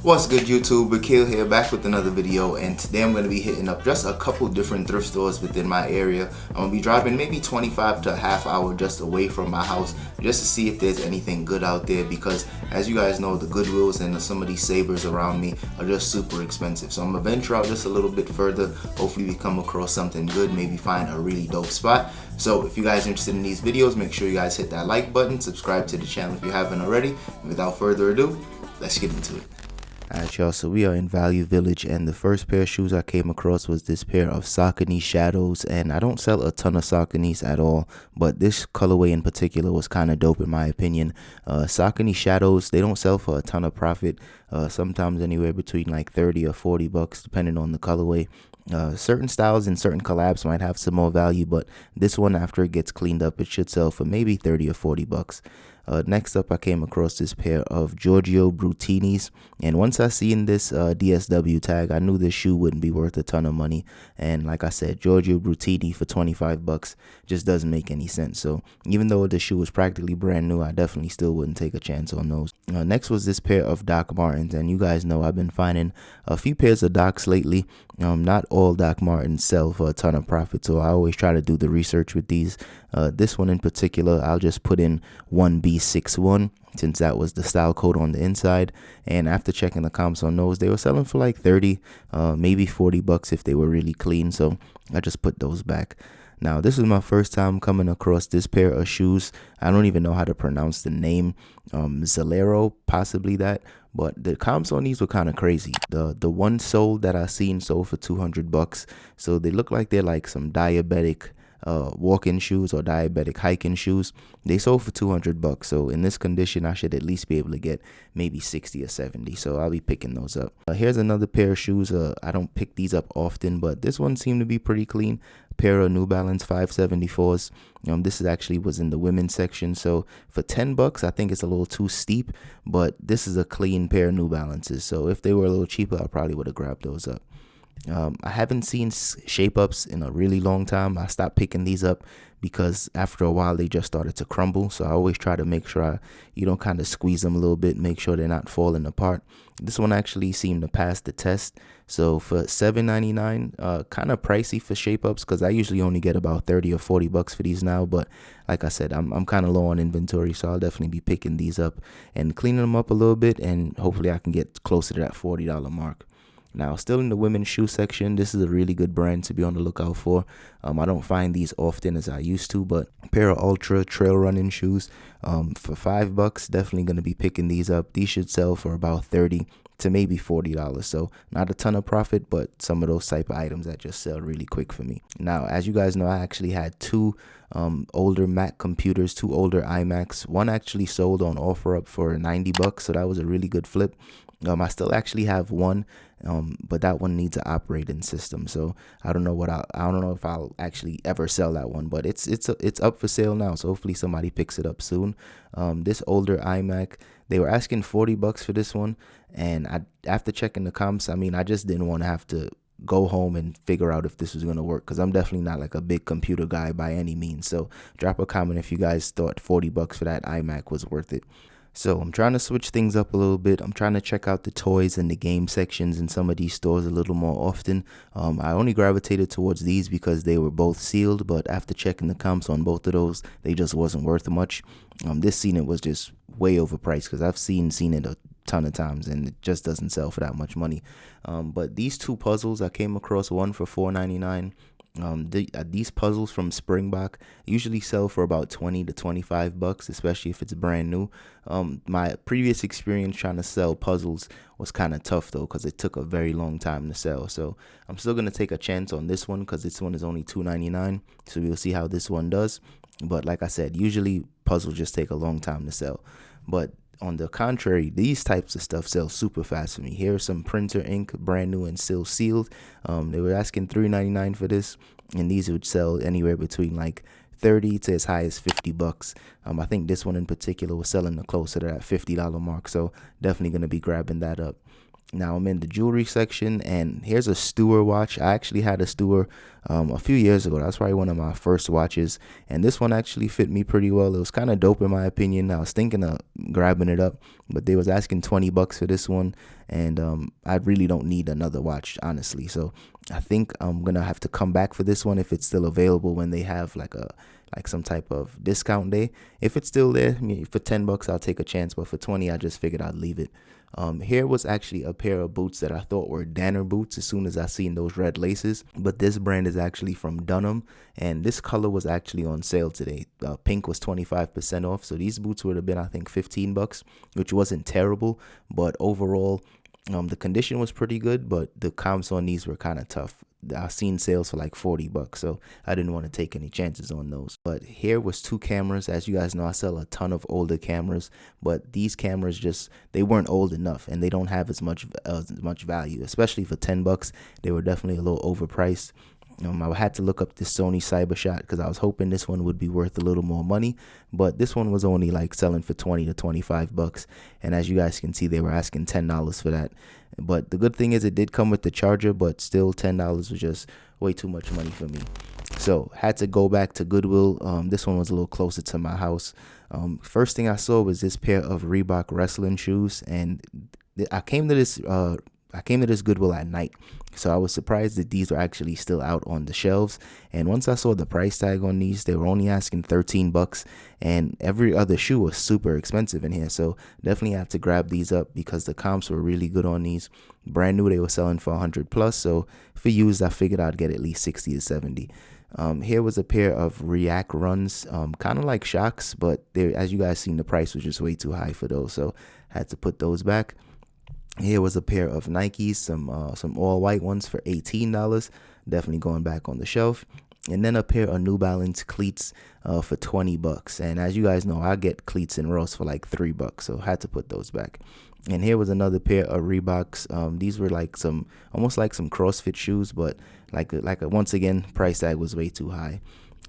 What's good, YouTube? Akil here, back with another video, and today I'm going to be hitting up just a couple different thrift stores within my area. I'm going to be driving maybe 25 to a half hour just away from my house just to see if there's anything good out there, because as you guys know, the Goodwills and some of these Sabres around me are just super expensive. So I'm going to venture out just a little bit further. Hopefully we come across something good, maybe find a really dope spot. So if you guys are interested in these videos, make sure you guys hit that like button, subscribe to the channel if you haven't already. And without further ado, let's get into it. Alright, y'all, so we are in Value Village, and the first pair of shoes I came across was this pair of Saucony Shadows, and I don't sell a ton of Sauconys at all, but this colorway in particular was kind of dope in my opinion. Saucony Shadows, they don't sell for a ton of profit, sometimes anywhere between like 30 or 40 bucks depending on the colorway. Certain styles and certain collabs might have some more value, but this one, after it gets cleaned up, it should sell for maybe 30 or 40 bucks. Next up, I came across this pair of Giorgio Brutinis, and once I seen this DSW tag, I knew this shoe wouldn't be worth a ton of money. And like I said, Giorgio Brutini for 25 bucks just doesn't make any sense. So even though the shoe was practically brand new, I definitely still wouldn't take a chance on those. Next was this pair of Doc Martens, and you guys know I've been finding a few pairs of Docs lately. Not all Doc Martens sell for a ton of profit, so I always try to do the research with these. This one in particular, I'll just put in 1B61 since that was the style code on the inside, and after checking the comps on those, they were selling for like 30, maybe 40 bucks if they were really clean, so I just put those back. Now, this is my first time coming across this pair of shoes. I don't even know how to pronounce the name. Zalero, possibly that. But the comps on these were kind of crazy. The one sold that I seen sold for 200 bucks. So they look like they're like some diabetic walking shoes or diabetic hiking shoes. They sold for 200 bucks. So in this condition, I should at least be able to get maybe 60 or 70. So I'll be picking those up. Here's another pair of shoes. I don't pick these up often, but this one seemed to be pretty clean. Pair of New Balance 574s. This was in the women's section, so for 10 bucks I think it's a little too steep, but this is a clean pair of New Balances, so if they were a little cheaper, I probably would have grabbed those up. I haven't seen shape ups in a really long time. I stopped picking these up because after a while they just started to crumble, so I always try to make sure kind of squeeze them a little bit, make sure they're not falling apart. This one actually seemed to pass the test, so for $7.99, kind of pricey for shape ups because I usually only get about 30 or 40 bucks for these now, but like I said, I'm kind of low on inventory, so I'll definitely be picking these up and cleaning them up a little bit, and hopefully I can get closer to that $40 mark. Now, still in the women's shoe section, this is a really good brand to be on the lookout for. I don't find these often as I used to, but a pair of Ultra trail running shoes for 5 bucks, definitely going to be picking these up. These should sell for about 30 to maybe $40. So not a ton of profit, but some of those type of items that just sell really quick for me. Now, as you guys know, I actually had two older Mac computers, two older iMacs. One actually sold on OfferUp for 90 bucks, so that was a really good flip. I still actually have one, but that one needs an operating system, so I don't know if I'll actually ever sell that one, but it's up for sale now, so hopefully somebody picks it up soon. This older iMac, they were asking 40 bucks for this one, and after checking the comps, I just didn't want to have to go home and figure out if this was going to work, because I'm definitely not like a big computer guy by any means. So drop a comment if you guys thought 40 bucks for that iMac was worth it. So I'm trying to switch things up a little bit. I'm trying to check out the toys and the game sections in some of these stores a little more often. I only gravitated towards these because they were both sealed, but after checking the comps on both of those, they just wasn't worth much. This it was just way overpriced because I've seen it a ton of times and it just doesn't sell for that much money. But these two puzzles, I came across one for $4.99. These puzzles from Springbok usually sell for about 20 to 25 bucks, especially if it's brand new. My previous experience trying to sell puzzles was kind of tough though, because it took a very long time to sell. So I'm still going to take a chance on this one because this one is only $2.99. So we'll see how this one does. But like I said, usually puzzles just take a long time to sell. But on the contrary, these types of stuff sell super fast for me. Here's some printer ink, brand new and still sealed. They were asking $3.99 for this, and these would sell anywhere between like 30 to as high as 50 bucks. I think this one in particular was selling closer to that $50 mark, so definitely going to be grabbing that up. Now I'm in the jewelry section, and here's a Stewart watch. I actually had a Stewart a few years ago. That's probably one of my first watches, and this one actually fit me pretty well. It was kind of dope in my opinion. I was thinking of grabbing it up, but they was asking $20 for this one, and I really don't need another watch, honestly. So I think I'm gonna have to come back for this one if it's still available when they have like some type of discount day. If it's still there, I mean, for $10 I'll take a chance, but for 20 I just figured I'd leave it. Here was actually a pair of boots that I thought were Danner boots as soon as I seen those red laces, but this brand is actually from Dunham, and this color was actually on sale today. Pink was 25% off, so these boots would have been, I think, $15, which wasn't terrible, but overall the condition was pretty good, but the comps on these were kind of tough. I've seen sales for like $40, so I didn't want to take any chances on those. But here was two cameras. As you guys know, I sell a ton of older cameras, but these cameras they weren't old enough, and they don't have as much value, especially for $10. They were definitely a little overpriced. I had to look up this Sony CyberShot because I was hoping this one would be worth a little more money, but this one was only like selling for $20 to $25, and as you guys can see, they were asking $10 for that. But the good thing is it did come with the charger, but still $10 was just way too much money for me. So had to go back to Goodwill. This one was a little closer to my house. First thing I saw was this pair of Reebok wrestling shoes, and I came to this Goodwill at night, so I was surprised that these were actually still out on the shelves. And once I saw the price tag on these, they were only asking $13, and every other shoe was super expensive in here. So definitely had to grab these up because the comps were really good on these. Brand new, they were selling for 100 plus. So for used, I figured I'd get at least 60 to 70. Here was a pair of React runs, kind of like Shocks, but as you guys seen, the price was just way too high for those, so had to put those back. Here was a pair of Nikes, some all white ones for $18, definitely going back on the shelf. And then a pair of New Balance cleats for $20. And as you guys know, I get cleats in Ross for like $3, so had to put those back. And here was another pair of Reeboks. These were like almost like some CrossFit shoes, but once again, price tag was way too high.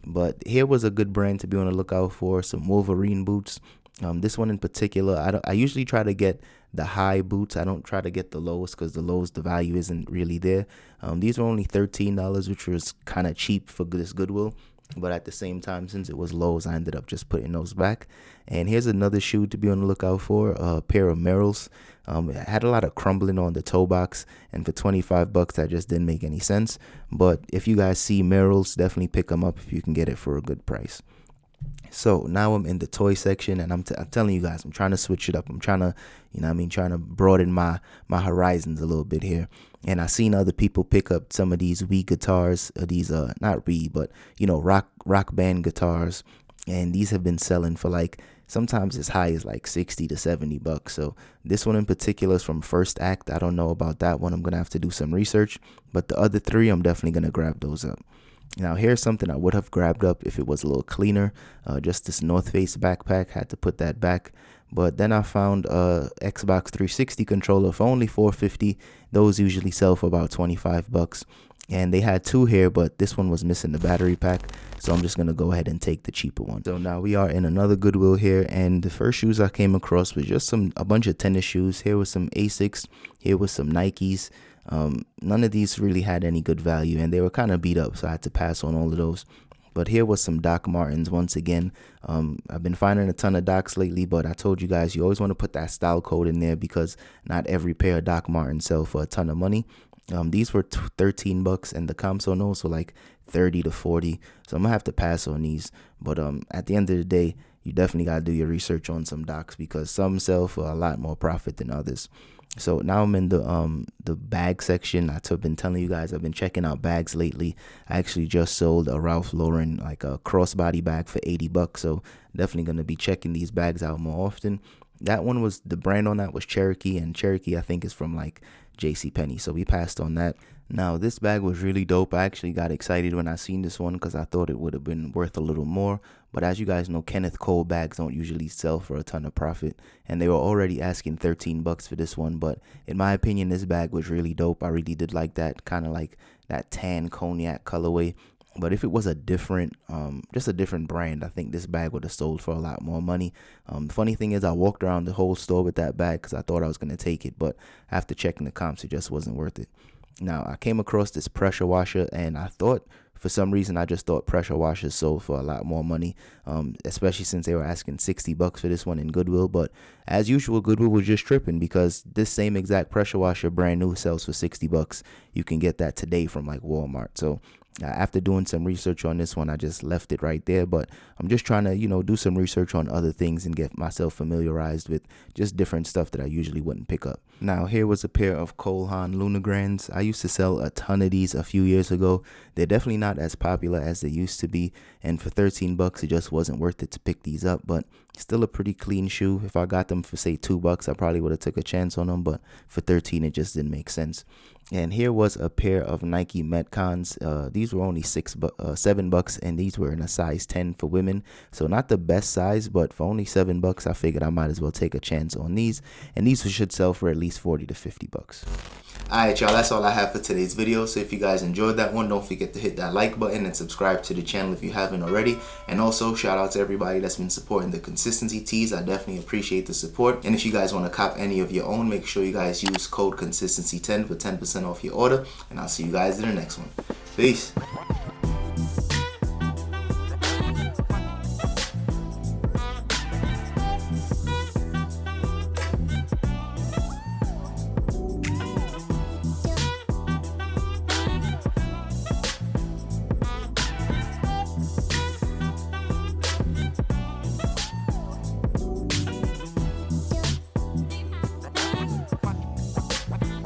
But here was a good brand to be on the lookout for, some Wolverine boots. This one in particular, I usually try to get the high boots. I don't try to get the lows because the lows, the value isn't really there. These were only $13, which was kind of cheap for this Goodwill. But at the same time, since it was lows, I ended up just putting those back. And here's another shoe to be on the lookout for, a pair of Merrells. It had a lot of crumbling on the toe box, and for $25, that just didn't make any sense. But if you guys see Merrells, definitely pick them up if you can get it for a good price. So now I'm in the toy section, and I'm telling you guys, I'm trying to switch it up. I'm trying to, trying to broaden my horizons a little bit here. And I seen other people pick up some of these Wii guitars, these not Wii, but rock band guitars, and these have been selling for like sometimes as high as like $60 to $70. So this one in particular is from First Act. I don't know about that one. I'm gonna have to do some research, but the other three, I'm definitely gonna grab those up. Now here's something I would have grabbed up if it was a little cleaner. Just this North Face backpack, had to put that back. But then I found a Xbox 360 controller for only $450. Those usually sell for about $25. And they had two here, but this one was missing the battery pack, so I'm just gonna go ahead and take the cheaper one. So now we are in another Goodwill here, and the first shoes I came across was just a bunch of tennis shoes. Here was some Asics, here was some Nikes. None of these really had any good value, and they were kind of beat up, so I had to pass on all of those. But here was some Doc Martens once again. I've been finding a ton of Docs lately, but I told you guys, you always want to put that style code in there because not every pair of Doc Martens sell for a ton of money. These were $13, and the comps on those were like 30 to 40. So I'm gonna have to pass on these. But at the end of the day, you definitely gotta do your research on some Docs because some sell for a lot more profit than others. So now I'm in the bag section. I've been telling you guys, I've been checking out bags lately. I actually just sold a Ralph Lauren like a crossbody bag for $80. So definitely gonna be checking these bags out more often. That one was, the brand on that was Cherokee, and Cherokee I think is from like JCPenney, so we passed on that. Now this bag was really dope. I actually got excited when I seen this one because I thought it would have been worth a little more, but as you guys know, Kenneth Cole bags don't usually sell for a ton of profit, and they were already asking $13 for this one. But in my opinion, this bag was really dope. I really did like that, kind of like that tan cognac colorway. But if it was a different, just a different brand, I think this bag would have sold for a lot more money. The funny thing is I walked around the whole store with that bag because I thought I was going to take it, but after checking the comps, it just wasn't worth it. Now, I came across this pressure washer, and I thought for some reason I just thought pressure washers sold for a lot more money, especially since they were asking $60 for this one in Goodwill. But as usual, Goodwill was just tripping, because this same exact pressure washer brand new sells for $60. You can get that today from like Walmart. So after doing some research on this one, I just left it right there. But I'm just trying to, do some research on other things and get myself familiarized with just different stuff that I usually wouldn't pick up. Now, here was a pair of Cole Haan Lunagrands. I used to sell a ton of these a few years ago. They're definitely not as popular as they used to be. And for $13, it just wasn't worth it to pick these up. But still a pretty clean shoe. If I got them for, say, $2, I probably would have took a chance on them. But for $13, it just didn't make sense. And here was a pair of Nike Metcons. These were only $7, and these were in a size 10 for women. So not the best size, but for only $7, I figured I might as well take a chance on these. And these should sell for at least $40 to $50. Alright, y'all, that's all I have for today's video. So if you guys enjoyed that one, don't forget to hit that like button and subscribe to the channel if you haven't already. And also, shout out to everybody that's been supporting the consistency tees. I definitely appreciate the support. And if you guys want to cop any of your own, make sure you guys use code consistency10 for 10% off your order. And I'll see you guys in the next one. Peace.